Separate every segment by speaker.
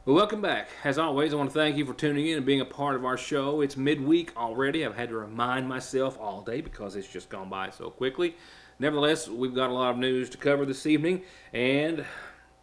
Speaker 1: Well, welcome back. As always, I want to thank you for tuning in and being a part of our show. It's midweek already. I've had to remind myself all day because it's just gone by so quickly. Nevertheless, we've got a lot of news to cover this evening, and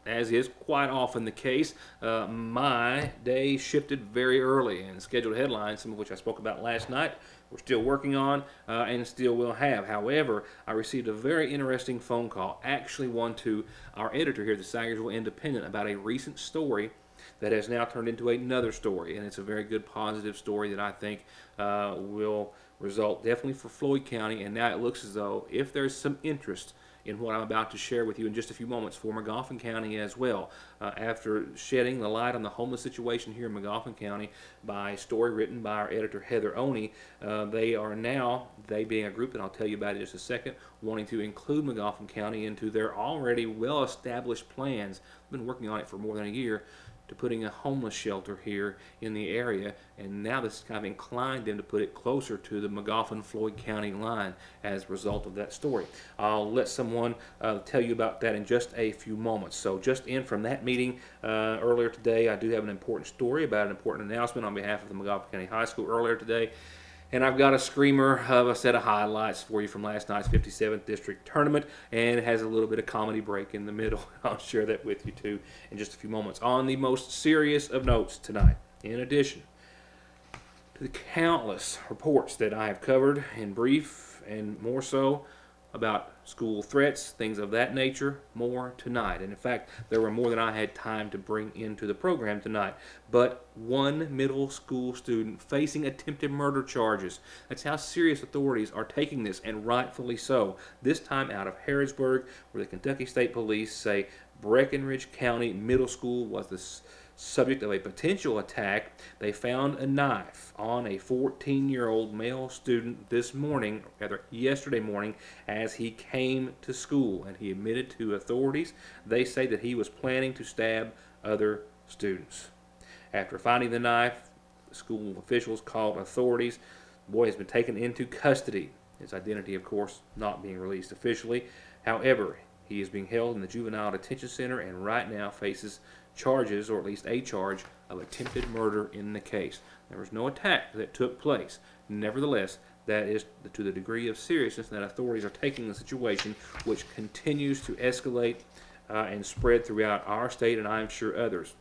Speaker 1: as is quite often the case, my day shifted very early, and scheduled headlines, some of which I spoke about last night, we're still working on and still will have. However, I received a very interesting phone call, actually one to our editor here at the Sagersville Independent, about a recent story that has now turned into another story, and it's a very good positive story that I think will result definitely for Floyd County. And now it looks as though, if there's some interest in what I'm about to share with you in just a few moments, for Magoffin County as well, after shedding the light on the homeless situation here in Magoffin County by a story written by our editor Heather Oney, they being a group that I'll tell you about in just a second, wanting to include Magoffin County into their already well-established plans. I've been working on it for more than a year, to putting a homeless shelter here in the area, and now this has kind of inclined them to put it closer to the Magoffin-Floyd County line as a result of that story. I'll let someone tell you about that in just a few moments. So just in from that meeting earlier today, I do have an important story about an important announcement on behalf of the Magoffin County High School earlier today. And I've got a screamer of a set of highlights for you from last night's 57th District Tournament, and it has a little bit of comedy break in the middle. I'll share that with you too in just a few moments. On the most serious of notes tonight, in addition to the countless reports that I have covered in brief and more so about school threats, things of that nature, more tonight. And in fact, there were more than I had time to bring into the program tonight. But one middle school student facing attempted murder charges. That's how serious authorities are taking this, and rightfully so. This time out of Harrodsburg, where the Kentucky State Police say Breckinridge County Middle School was the subject of a potential attack. They found a knife on a 14-year-old male student yesterday morning, as he came to school, and he admitted to authorities. They say that he was planning to stab other students. After finding the knife, school officials called authorities. The boy has been taken into custody. His identity, of course, not being released officially. However, he is being held in the Juvenile Detention Center and right now faces charges, or at least a charge, of attempted murder in the case. There was no attack that took place. Nevertheless, that is to the degree of seriousness that authorities are taking the situation, which continues to escalate and spread throughout our state, and I'm sure others.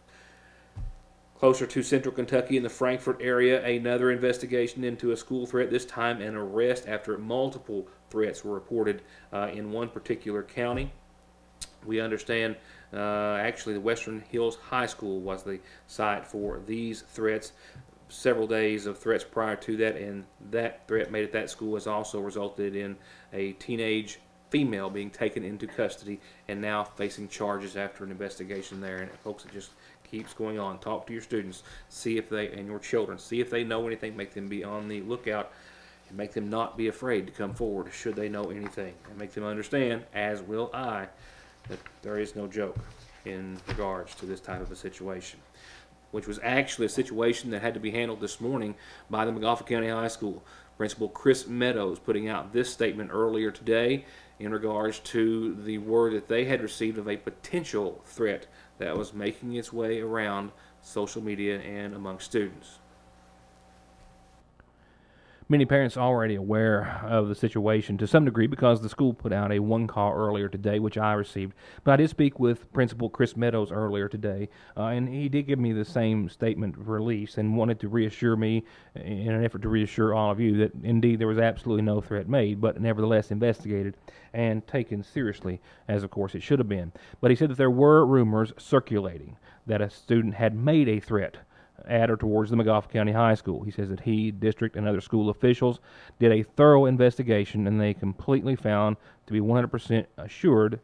Speaker 1: Closer to central Kentucky in the Frankfort area, another investigation into a school threat, this time an arrest after multiple threats were reported in one particular county. We understand actually the Western Hills High School was the site for these threats. Several days of threats prior to that, and that threat made at that school has also resulted in a teenage female being taken into custody and now facing charges after an investigation there. And folks, it just keeps going on. Talk to your students, see if they, and your children, see if they know anything, make them be on the lookout, and make them not be afraid to come forward should they know anything, and make them understand, as will I, that there is no joke in regards to this type of a situation, which was actually a situation that had to be handled this morning by the Magoffin County High School. Principal Chris Meadows putting out this statement earlier today in regards to the word that they had received of a potential threat that was making its way around social media and among students. Many parents are already aware of the situation to some degree because the school put out a one call earlier today, which I received. But I did speak with Principal Chris Meadows earlier today, and he did give me the same statement release and wanted to reassure me, in an effort to reassure all of you, that indeed there was absolutely no threat made, but nevertheless investigated and taken seriously, as of course it should have been. But he said that there were rumors circulating that a student had made a threat at or towards the Magoffin County High School. He says that he, district, and other school officials did a thorough investigation, and they completely found to be 100% assured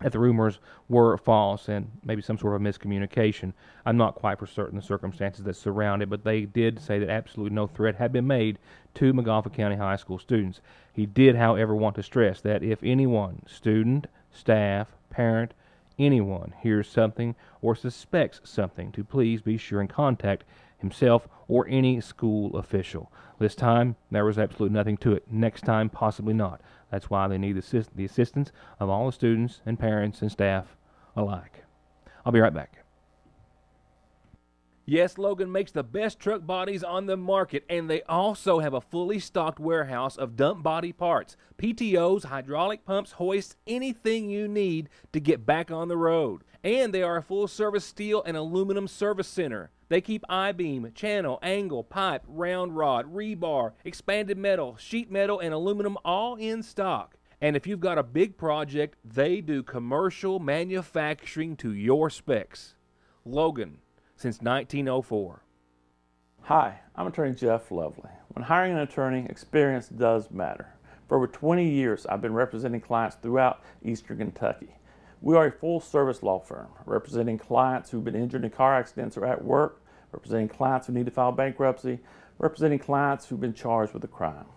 Speaker 1: that the rumors were false and maybe some sort of miscommunication. I'm not quite for certain the circumstances that surround it, but they did say that absolutely no threat had been made to Magoffin County High School students. He did, however, want to stress that if anyone, student, staff, parent, anyone hears something or suspects something, to please be sure and contact himself or any school official. This time, there was absolutely nothing to it. Next time, possibly not. That's why they need the assistance of all the students and parents and staff alike. I'll be right back. Yes, Logan makes the best truck bodies on the market, and they also have a fully stocked warehouse of dump body parts, PTOs, hydraulic pumps, hoists, anything you need to get back on the road. And they are a full-service steel and aluminum service center. They keep I-beam, channel, angle, pipe, round rod, rebar, expanded metal, sheet metal, and aluminum all in stock. And if you've got a big project, they do commercial manufacturing to your specs. Logan, since 1904.
Speaker 2: Hi, I'm attorney Jeff Lovely. When hiring an attorney, experience does matter. For over 20 years, I've been representing clients throughout Eastern Kentucky. We are a full-service law firm, representing clients who've been injured in car accidents or at work, representing clients who need to file bankruptcy, representing clients who've been charged with a crime.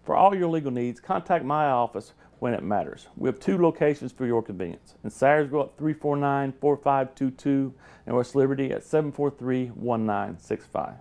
Speaker 2: For all your legal needs, contact my office when it matters. We have 2 locations for your convenience. In Sayersville at 349-4522 and West Liberty at 743-1965.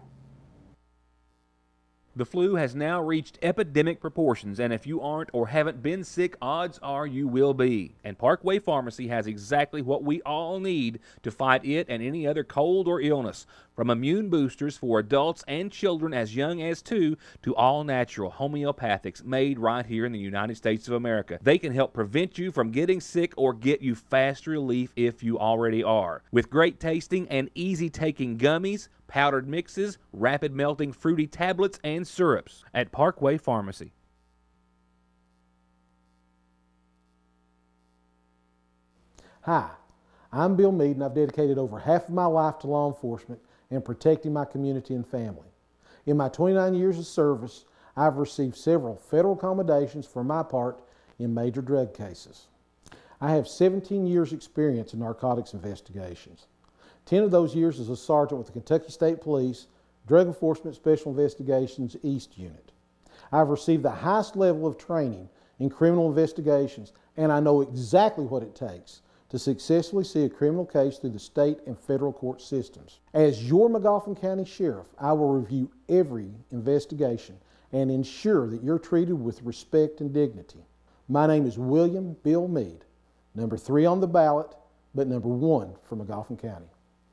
Speaker 1: The flu has now reached epidemic proportions, and if you aren't or haven't been sick, odds are you will be. And Parkway Pharmacy has exactly what we all need to fight it and any other cold or illness. From immune boosters for adults and children as young as 2 to all-natural homeopathics made right here in the United States of America. They can help prevent you from getting sick or get you fast relief if you already are. With great tasting and easy-taking gummies, powdered mixes, rapid melting fruity tablets, and syrups at Parkway Pharmacy.
Speaker 3: Hi, I'm Bill Mead, and I've dedicated over half of my life to law enforcement and protecting my community and family. In my 29 years of service, I've received several federal commendations for my part in major drug cases. I have 17 years experience in narcotics investigations. 10 of those years as a sergeant with the Kentucky State Police, Drug Enforcement Special Investigations East Unit. I've received the highest level of training in criminal investigations, and I know exactly what it takes to successfully see a criminal case through the state and federal court systems. As your Magoffin County Sheriff, I will review every investigation and ensure that you're treated with respect and dignity. My name is William Bill Mead, number 3 on the ballot, but number 1 for Magoffin County.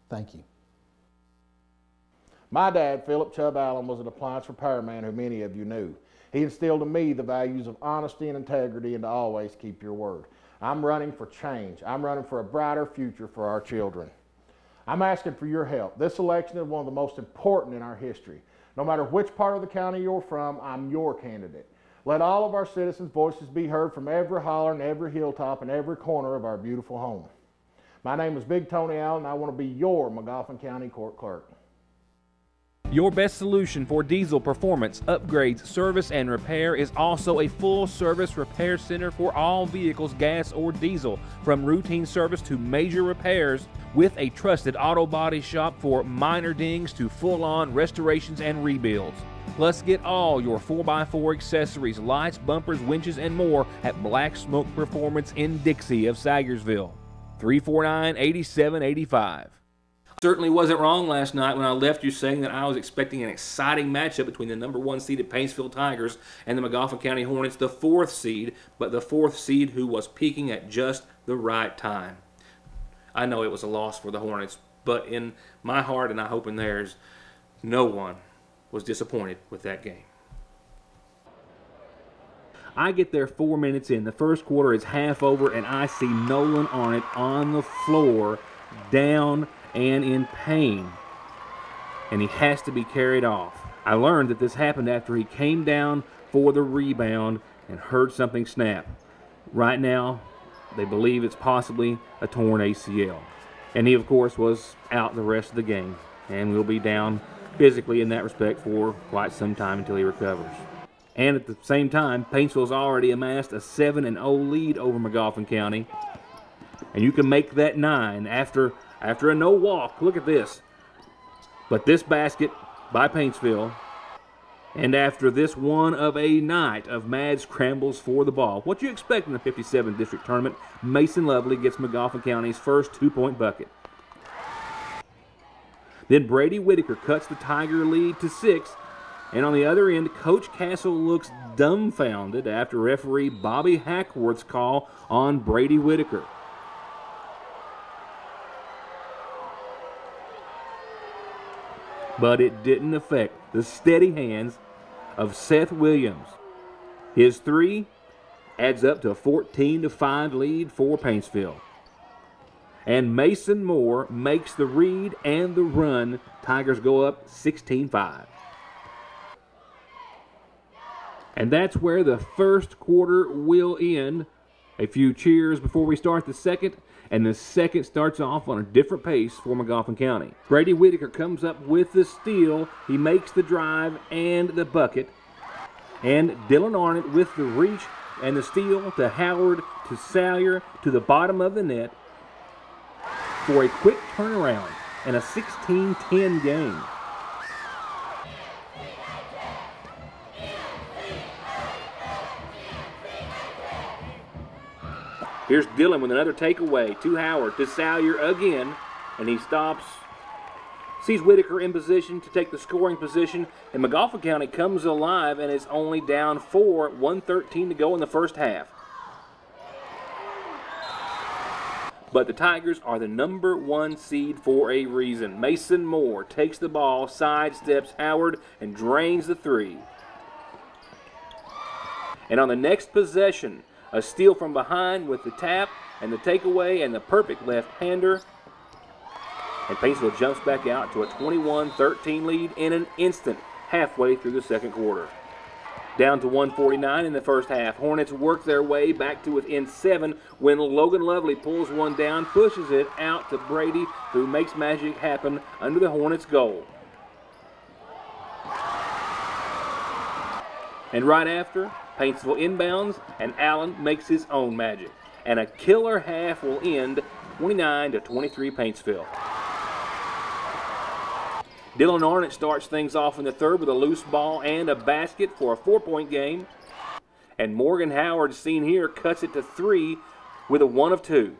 Speaker 3: Thank you.
Speaker 4: My dad, Philip Chubb Allen, was an appliance repairman who many of you knew. He instilled in me the values of honesty and integrity and to always keep your word. I'm running for change. I'm running for a brighter future for our children. I'm asking for your help. This election is one of the most important in our history. No matter which part of the county you're from, I'm your candidate. Let all of our citizens' voices be heard from every holler and every hilltop and every corner of our beautiful home. My name is Big Tony Allen, and I want to be your Magoffin County Court Clerk.
Speaker 1: Your best solution for diesel performance, upgrades, service, and repair is also a full-service repair center for all vehicles, gas or diesel, from routine service to major repairs, with a trusted auto body shop for minor dings to full-on restorations and rebuilds. Plus, get all your 4x4 accessories, lights, bumpers, winches, and more at Black Smoke Performance in Dixie of Sayersville. 349-8785. Certainly wasn't wrong last night when I left you saying that I was expecting an exciting matchup between the number 1 seeded Paintsville Tigers and the Magoffin County Hornets, the 4th seed, but the 4th seed who was peaking at just the right time. I know it was a loss for the Hornets, but in my heart, and I hope in theirs, no one was disappointed with that game. I get there 4 minutes in. The first quarter is half over, and I see Nolan Arnott on the floor, down and in pain. And he has to be carried off. I learned that this happened after he came down for the rebound and heard something snap. Right now, they believe it's possibly a torn ACL. And he, of course, was out the rest of the game and will be down physically in that respect for quite some time until he recovers. And at the same time, Paintsville's already amassed a 7-0 lead over Magoffin County. And you can make that 9 after a no walk. Look at this. But this basket by Paintsville, and after this one of a night of mad scrambles for the ball. What you expect in the 57 district tournament, Mason Lovely gets Magoffin County's first 2-point bucket. Then Brady Whitaker cuts the Tiger lead to 6. And on the other end, Coach Castle looks dumbfounded after referee Bobby Hackworth's call on Brady Whitaker. . but it didn't affect the steady hands of Seth Williams. His three adds up to a 14-5 lead for Paintsville. And Mason Moore makes the read and the run. Tigers go up 16-5. And that's where the first quarter will end. A few cheers before we start the second, and the second starts off on a different pace for McGoffin County. Brady Whitaker comes up with the steal. He makes the drive and the bucket. And Dylan Arnott with the reach and the steal to Howard, to Salyer, to the bottom of the net for a quick turnaround and a 16-10 game. Here's Dylan with another takeaway to Howard, to Salyer again, and he stops, sees Whitaker in position to take the scoring position, and McGoffin County comes alive and is only down 4, 1:13 to go in the first half. But the Tigers are the number 1 seed for a reason. Mason Moore takes the ball, sidesteps Howard, and drains the three. And on the next possession, a steal from behind with the tap and the takeaway and the perfect left-hander. And Paintsville jumps back out to a 21-13 lead in an instant halfway through the second quarter. Down to 1:49 in the first half. Hornets work their way back to within 7 when Logan Lovely pulls one down, pushes it out to Brady, who makes magic happen under the Hornets' goal. And right after, Paintsville inbounds, and Allen makes his own magic. And a killer half will end 29-23 Paintsville. Dylan Arnott starts things off in the third with a loose ball and a basket for a 4-point game. And Morgan Howard, seen here, cuts it to 3 with a 1 of 2.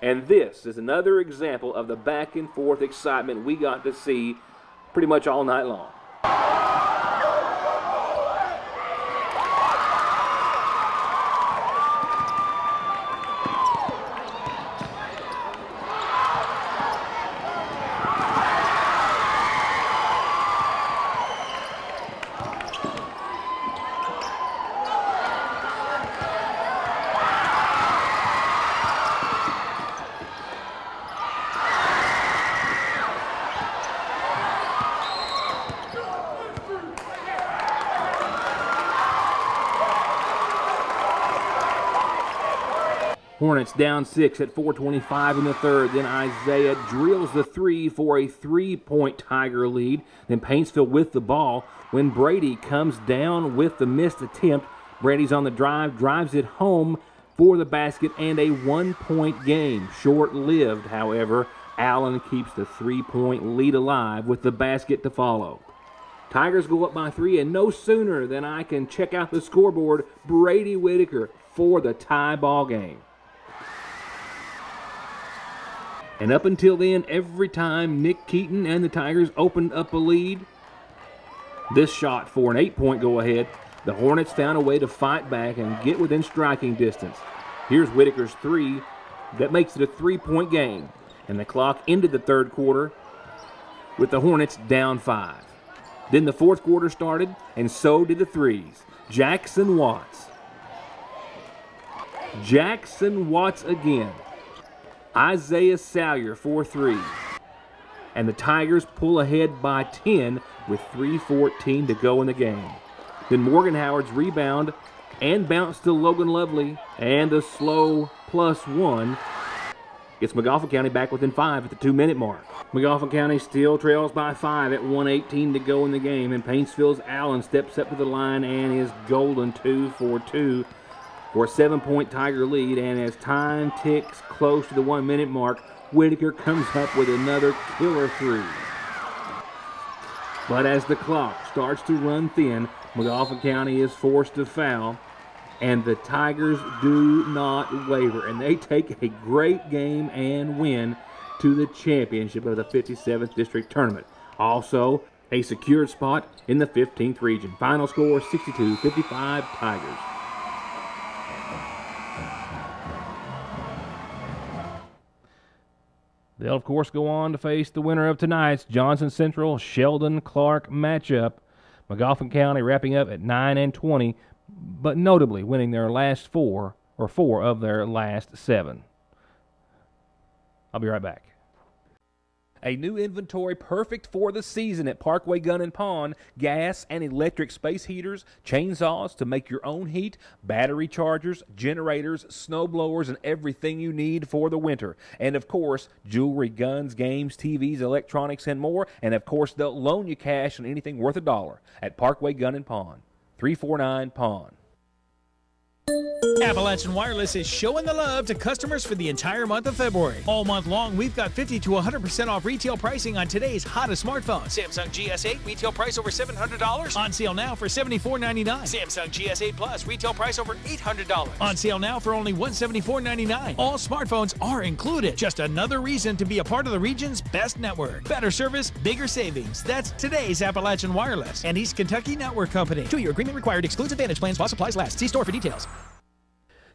Speaker 1: And this is another example of the back and forth excitement we got to see pretty much all night long. Hornets down 6 at 4:25 in the third. Then Isaiah drills the 3 for a 3-point Tiger lead. Then Paintsville with the ball when Brady comes down with the missed attempt. Brady's on the drive, drives it home for the basket and a 1-point game. Short-lived, however. Allen keeps the 3-point lead alive with the basket to follow. Tigers go up by 3, and no sooner than I can check out the scoreboard, Brady Whitaker for the tie ball game. And up until then, every time Nick Keaton and the Tigers opened up a lead, this shot for an 8-point go-ahead, the Hornets found a way to fight back and get within striking distance. Here's Whitaker's 3 that makes it a 3-point game. And the clock ended the third quarter with the Hornets down 5. Then the fourth quarter started, and so did the threes. Jackson Watts. Jackson Watts again. Isaiah Salyer for 3. And the Tigers pull ahead by 10 with 3:14 to go in the game. Then Morgan Howard's rebound and bounce to Logan Lovely, and the slow +1 gets McGoffin County back within 5 at the 2-minute mark. McGoffin County still trails by 5 at 1:18 to go in the game, and Paintsville's Allen steps up to the line and is golden 2 for 2 for a 7-point Tiger lead. And as time ticks close to the 1-minute mark, Whitaker comes up with another killer 3. But as the clock starts to run thin, McGoffin County is forced to foul, and the Tigers do not waver, and they take a great game and win to the championship of the 57th District Tournament. Also, a secured spot in the 15th region. Final score 62-55 Tigers. They'll, of course, go on to face the winner of tonight's Johnson Central-Sheldon Clark matchup. McGoffin County wrapping up at 9-20, but notably winning their last four of their last 7. I'll be right back. A new inventory perfect for the season at Parkway Gun and Pawn. Gas and electric space heaters, chainsaws to make your own heat, battery chargers, generators, snow blowers, and everything you need for the winter. And of course, jewelry, guns, games, TVs, electronics, and more. And of course, they'll loan you cash on anything worth $1 at Parkway Gun and Pawn. 349 Pawn.
Speaker 5: Appalachian Wireless is showing the love to customers for the entire month of February. All month long, we've got 50 to 100% off retail pricing on today's hottest smartphones. Samsung GS8 retail price over $700. On sale now for $74.99. Samsung GS8 Plus retail price over $800. On sale now for only $174.99. All smartphones are included. Just another reason to be a part of the region's best network. Better service, bigger savings. That's today's Appalachian Wireless and East Kentucky Network Company. 2-year agreement required. Excludes Advantage plans while supplies last. See store for details.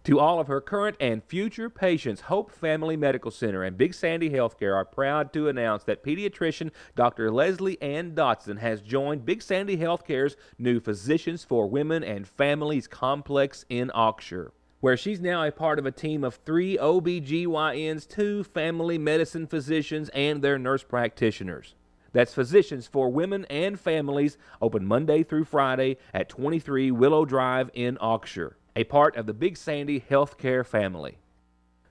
Speaker 1: To all of her current and future patients, Hope Family Medical Center and Big Sandy Healthcare are proud to announce that pediatrician Dr. Leslie Ann Dotson has joined Big Sandy Healthcare's new Physicians for Women and Families complex in Oxshire, where she's now a part of a team of 3 OBGYNs, 2 family medicine physicians, and their nurse practitioners. That's Physicians for Women and Families, open Monday through Friday at 23 Willow Drive in Oxshire, a part of the Big Sandy Healthcare family.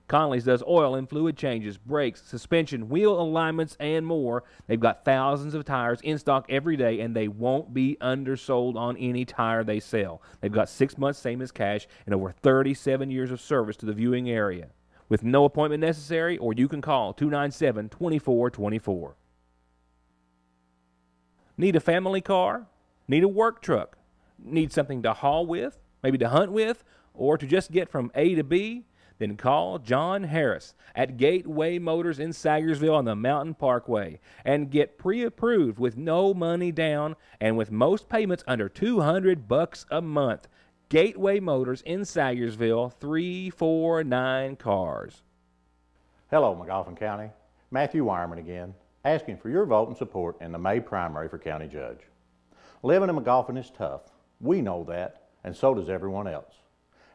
Speaker 1: Conley's does oil and fluid changes, brakes, suspension, wheel alignments, and more. They've got thousands of tires in stock every day, and they won't be undersold on any tire they sell. They've got 6 months same as cash and over 37 years of service to the viewing area. With no appointment necessary, or you can call 297-2424. Need a family car? Need a work truck? Need something to haul with? Maybe to hunt with? Or to just get from A to B? Then call John Harris at Gateway Motors in Sagersville on the Mountain Parkway and get pre-approved with no money down and with most payments under $200 a month. Gateway Motors in Sagersville, 349 cars.
Speaker 6: Hello, McGoffin County. Matthew Wireman again, asking for your vote and support in the May primary for county judge. Living in McGoffin is tough. We know that, and so does everyone else.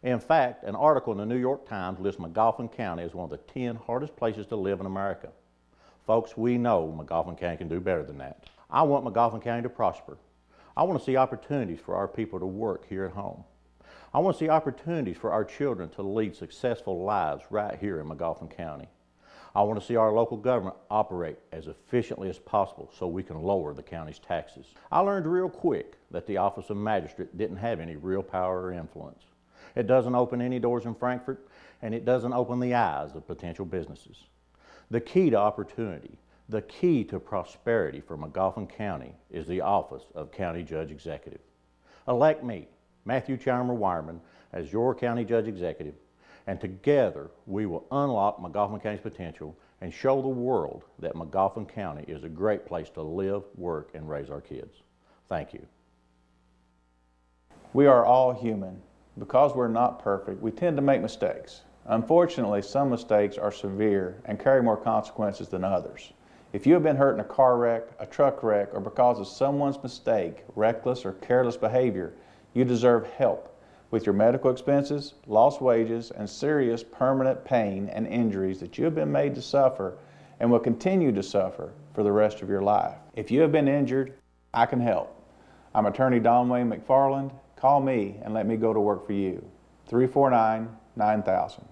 Speaker 6: In fact, an article in the New York Times lists McGoffin County as one of the 10 hardest places to live in America. Folks, we know McGoffin County can do better than that. I want McGoffin County to prosper. I want to see opportunities for our people to work here at home. I want to see opportunities for our children to lead successful lives right here in McGoffin County. I want to see our local government operate as efficiently as possible so we can lower the county's taxes. I learned real quick that the office of magistrate didn't have any real power or influence. It doesn't open any doors in Frankfort, and it doesn't open the eyes of potential businesses. The key to opportunity, the key to prosperity for McGoffin County is the office of County Judge Executive. Elect me, Matthew Chalmer Wireman, as your County Judge Executive, and together we will unlock McGoffin County's potential and show the world that McGoffin County is a great place to live, work, and raise our kids. Thank you.
Speaker 7: We are all human. Because we're not perfect, we tend to make mistakes. Unfortunately, some mistakes are severe and carry more consequences than others. If you have been hurt in a car wreck, a truck wreck, or because of someone's mistake, reckless or careless behavior, you deserve help with your medical expenses, lost wages, and serious permanent pain and injuries that you have been made to suffer and will continue to suffer for the rest of your life. If you have been injured, I can help. I'm attorney Don Wayne McFarland. Call me and let me go to work for you. 349-9000.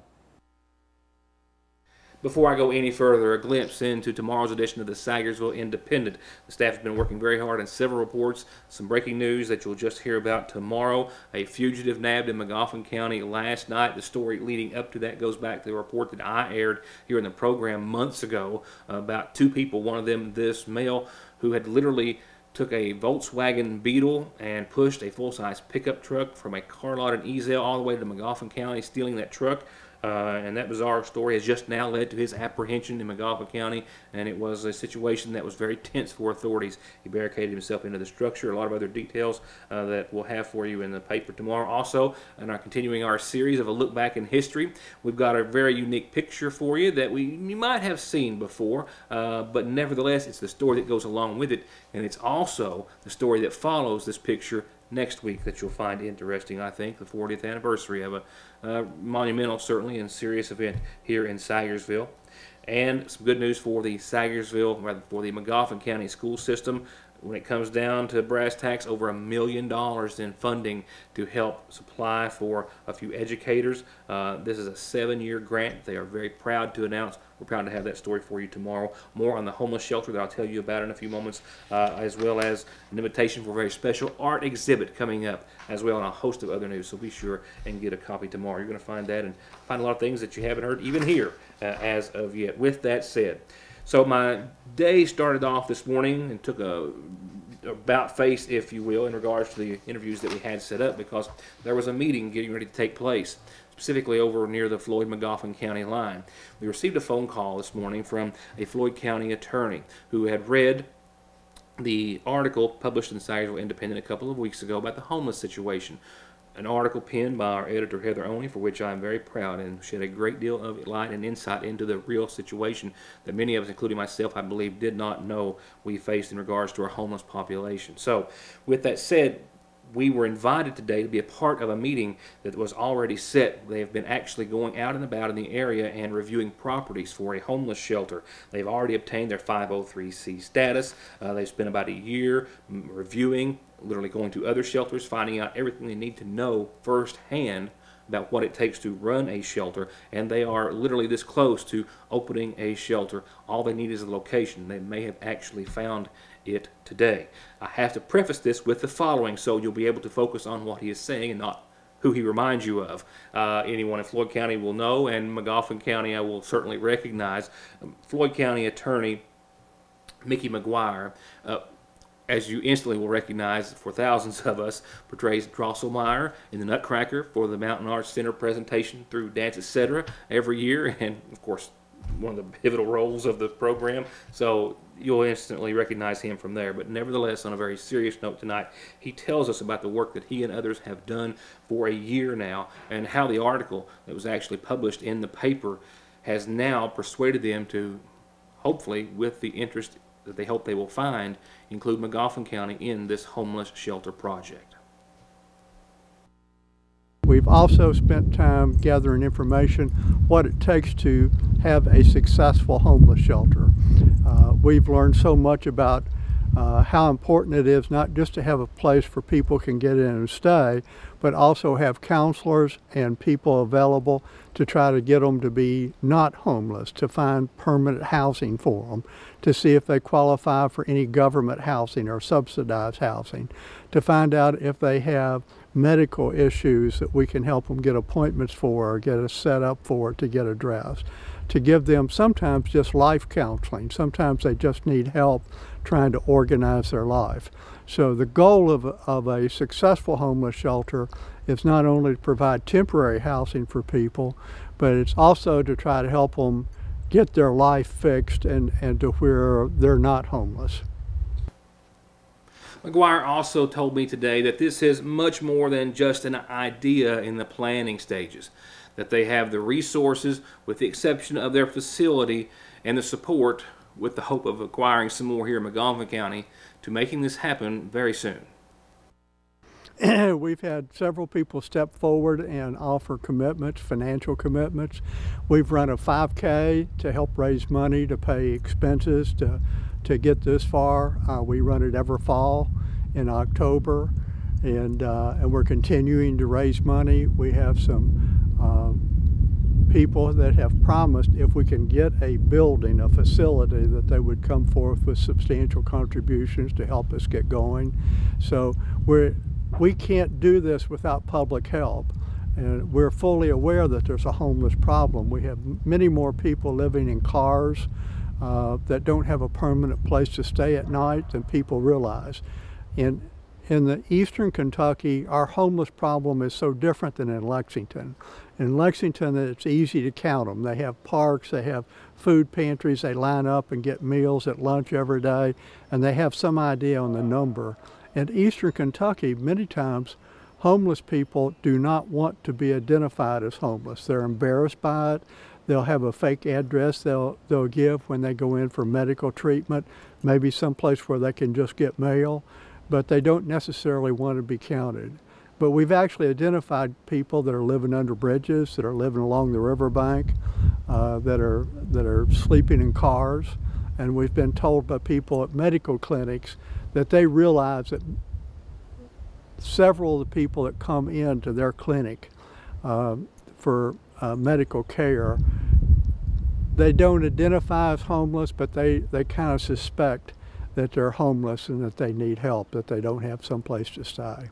Speaker 1: Before I go any further, a glimpse into tomorrow's edition of the Sagersville Independent. The staff has been working very hard on several reports, some breaking news that you'll just hear about tomorrow. A fugitive nabbed in McGoffin County last night. The story leading up to that goes back to the report that I aired here in the program months ago about 2 people, one of them this male, who had literally took a Volkswagen Beetle and pushed a full-size pickup truck from a car lot in Eazell all the way to McGoffin County, stealing that truck. and that bizarre story has just now led to his apprehension in McGoffin County, and it was a situation that was very tense for authorities. He barricaded himself into the structure. A lot of other details that we'll have for you in the paper tomorrow. Also, in our continuing our series of a look back in history, we've got a very unique picture for you that you might have seen before, but nevertheless, it's the story that goes along with it, and it's also the story that follows this picture next week that you'll find interesting. I think the 40th anniversary of a monumental, certainly, and serious event here in Sagersville. And some good news for the McGoffin County school system. When it comes down to brass tacks, over $1 million in funding to help supply for a few educators. This is a 7-year grant. They are very proud to announce. We're proud to have that story for you tomorrow. More on the homeless shelter that I'll tell you about in a few moments, as well as an invitation for a very special art exhibit coming up, as well, and a host of other news. So be sure and get a copy tomorrow. You're going to find that and find a lot of things that you haven't heard even here as of yet. With that said, so my day started off this morning and took a about face, if you will, in regards to the interviews that we had set up, because there was a meeting getting ready to take place, specifically over near the Floyd-McGoffin County line. We received a phone call this morning from a Floyd County attorney who had read the article published in the Sagersville Independent a couple of weeks ago about the homeless situation. An article penned by our editor, Heather Oney, for which I am very proud, and shed a great deal of light and insight into the real situation that many of us, including myself, I believe, did not know we faced in regards to our homeless population. So, with that said, we were invited today to be a part of a meeting that was already set. They have been actually going out and about in the area and reviewing properties for a homeless shelter. They've already obtained their 503c status. They've spent about a year reviewing, literally going to other shelters, finding out everything they need to know firsthand about what it takes to run a shelter, and they are literally this close to opening a shelter. All they need is a location. They may have actually found it today. I have to preface this with the following so you'll be able to focus on what he is saying and not who he reminds you of. Anyone in Floyd County will know, and McGoffin County I will certainly recognize. Floyd County Attorney Mickey McGuire, as you instantly will recognize for thousands of us, portrays Drosselmeyer in the Nutcracker for the Mountain Arts Center presentation through Dance Etc. every year, and of course one of the pivotal roles of the program, so you'll instantly recognize him from there. But nevertheless, on a very serious note tonight, he tells us about the work that he and others have done for a year now, and how the article that was actually published in the paper has now persuaded them to, hopefully with the interest that they hope they will find, include McGoffin County in this homeless shelter project.
Speaker 8: We've also spent time gathering information what it takes to have a successful homeless shelter. We've learned so much about how important it is not just to have a place where people can get in and stay, but also have counselors and people available to try to get them to be not homeless, to find permanent housing for them, to see if they qualify for any government housing or subsidized housing, to find out if they have medical issues that we can help them get appointments for or get a set up for to get addressed, to give them sometimes just life counseling. Sometimes they just need help trying to organize their life. So the goal of a successful homeless shelter is not only to provide temporary housing for people, but it's also to try to help them get their life fixed and to where they're not homeless.
Speaker 1: McGuire also told me today that this is much more than just an idea in the planning stages, that they have the resources, with the exception of their facility and the support, with the hope of acquiring some more here in McGoffin County, to making this happen very soon.
Speaker 8: We've had several people step forward and offer commitments, financial commitments. We've run a 5K to help raise money to pay expenses to get this far. We run it every fall in October, and we're continuing to raise money. We have some people that have promised if we can get a building, a facility, that they would come forth with substantial contributions to help us get going. So we can't do this without public help, and we're fully aware that there's a homeless problem. We have many more people living in cars that don't have a permanent place to stay at night than people realize. And in the eastern Kentucky, our homeless problem is so different than in Lexington. In Lexington, it's easy to count them. They have parks, they have food pantries, they line up and get meals at lunch every day, and they have some idea on the number. In eastern Kentucky, many times, homeless people do not want to be identified as homeless. They're embarrassed by it. They'll have a fake address they'll give when they go in for medical treatment, maybe someplace where they can just get mail, but they don't necessarily want to be counted. But we've actually identified people that are living under bridges, that are living along the riverbank, that are sleeping in cars, and we've been told by people at medical clinics that they realize that several of the people that come into their clinic for medical care, they don't identify as homeless, but they kind of suspect that they're homeless and that they need help, that they don't have some place to stay.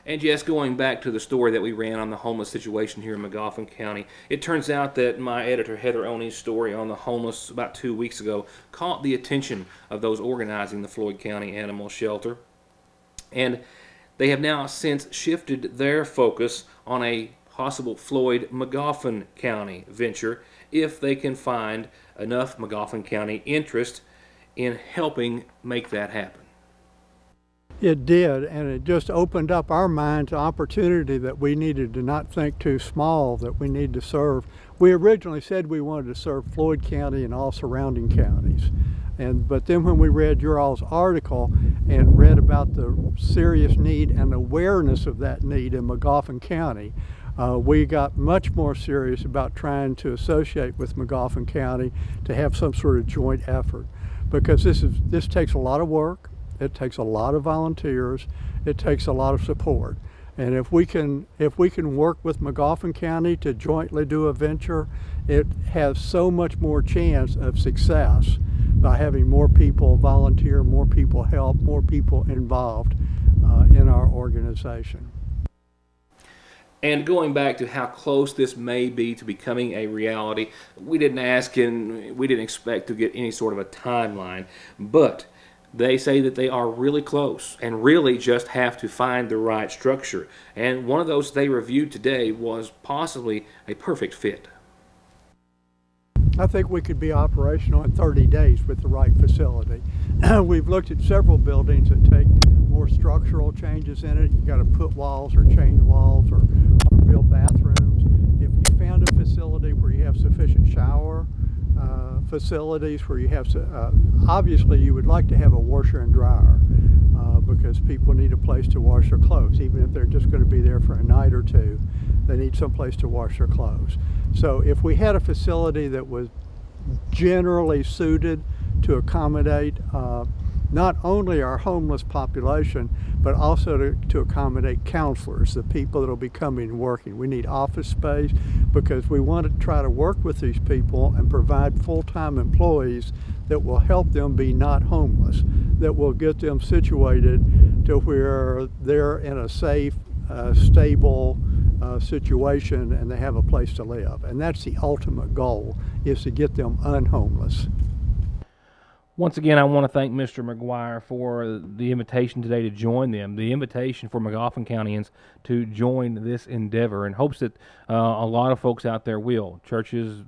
Speaker 1: And just going back to the story that we ran on the homeless situation here in Magoffin County, it turns out that my editor Heather Oney's story on the homeless about 2 weeks ago caught the attention of those organizing the Floyd County Animal Shelter. And they have now since shifted their focus on a possible Floyd Magoffin County venture if they can find enough Magoffin County interest in helping make that happen.
Speaker 8: It did, and it just opened up our mind to opportunity that we needed to not think too small, that we need to serve. We originally said we wanted to serve Floyd County and all surrounding counties. But then when we read your all's article and read about the serious need and awareness of that need in Magoffin County, we got much more serious about trying to associate with Magoffin County to have some sort of joint effort, because this takes a lot of work. It takes a lot of volunteers. It takes a lot of support. And if we can work with Magoffin County to jointly do a venture, it has so much more chance of success by having more people volunteer, more people help, more people involved in our organization.
Speaker 1: And going back to how close this may be to becoming a reality, we didn't ask and we didn't expect to get any sort of a timeline, but they say that they are really close and really just have to find the right structure. And one of those they reviewed today was possibly a perfect fit.
Speaker 8: I think we could be operational in 30 days with the right facility. We've looked at several buildings that take more structural changes in it. You've got to put walls or change walls or build bathrooms. If you found a facility where you have sufficient shower facilities, where you have, obviously you would like to have a washer and dryer because people need a place to wash their clothes. Even if they're just going to be there for a night or two, they need some place to wash their clothes. So if we had a facility that was generally suited to accommodate not only our homeless population, but also to accommodate counselors, the people that will be coming and working. We need office space because we want to try to work with these people and provide full-time employees that will help them be not homeless, that will get them situated to where they're in a safe, stable situation and they have a place to live. And that's the ultimate goal, is to get them unhomeless.
Speaker 1: Once again, I want to thank Mr. McGuire for the invitation today to join them, the invitation for Magoffin Countyans to join this endeavor, in hopes that a lot of folks out there will, churches,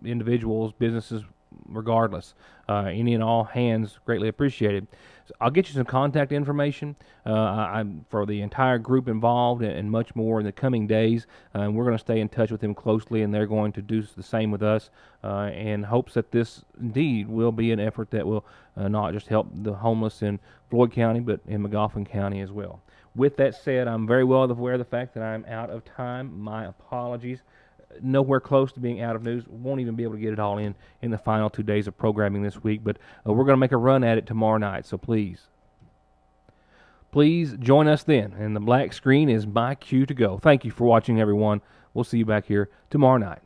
Speaker 1: individuals, businesses, regardless. Any and all hands greatly appreciated. So I'll get you some contact information for the entire group involved and much more in the coming days. And we're going to stay in touch with them closely, and they're going to do the same with us in hopes that this indeed will be an effort that will not just help the homeless in Floyd County, but in Magoffin County as well. With that said, I'm very well aware of the fact that I'm out of time. My apologies. Nowhere close to being out of news. Won't even be able to get it all in the final 2 days of programming this week, but we're going to make a run at it tomorrow night, so please join us then. And the black screen is my cue to go. Thank you for watching, everyone. We'll see you back here tomorrow night.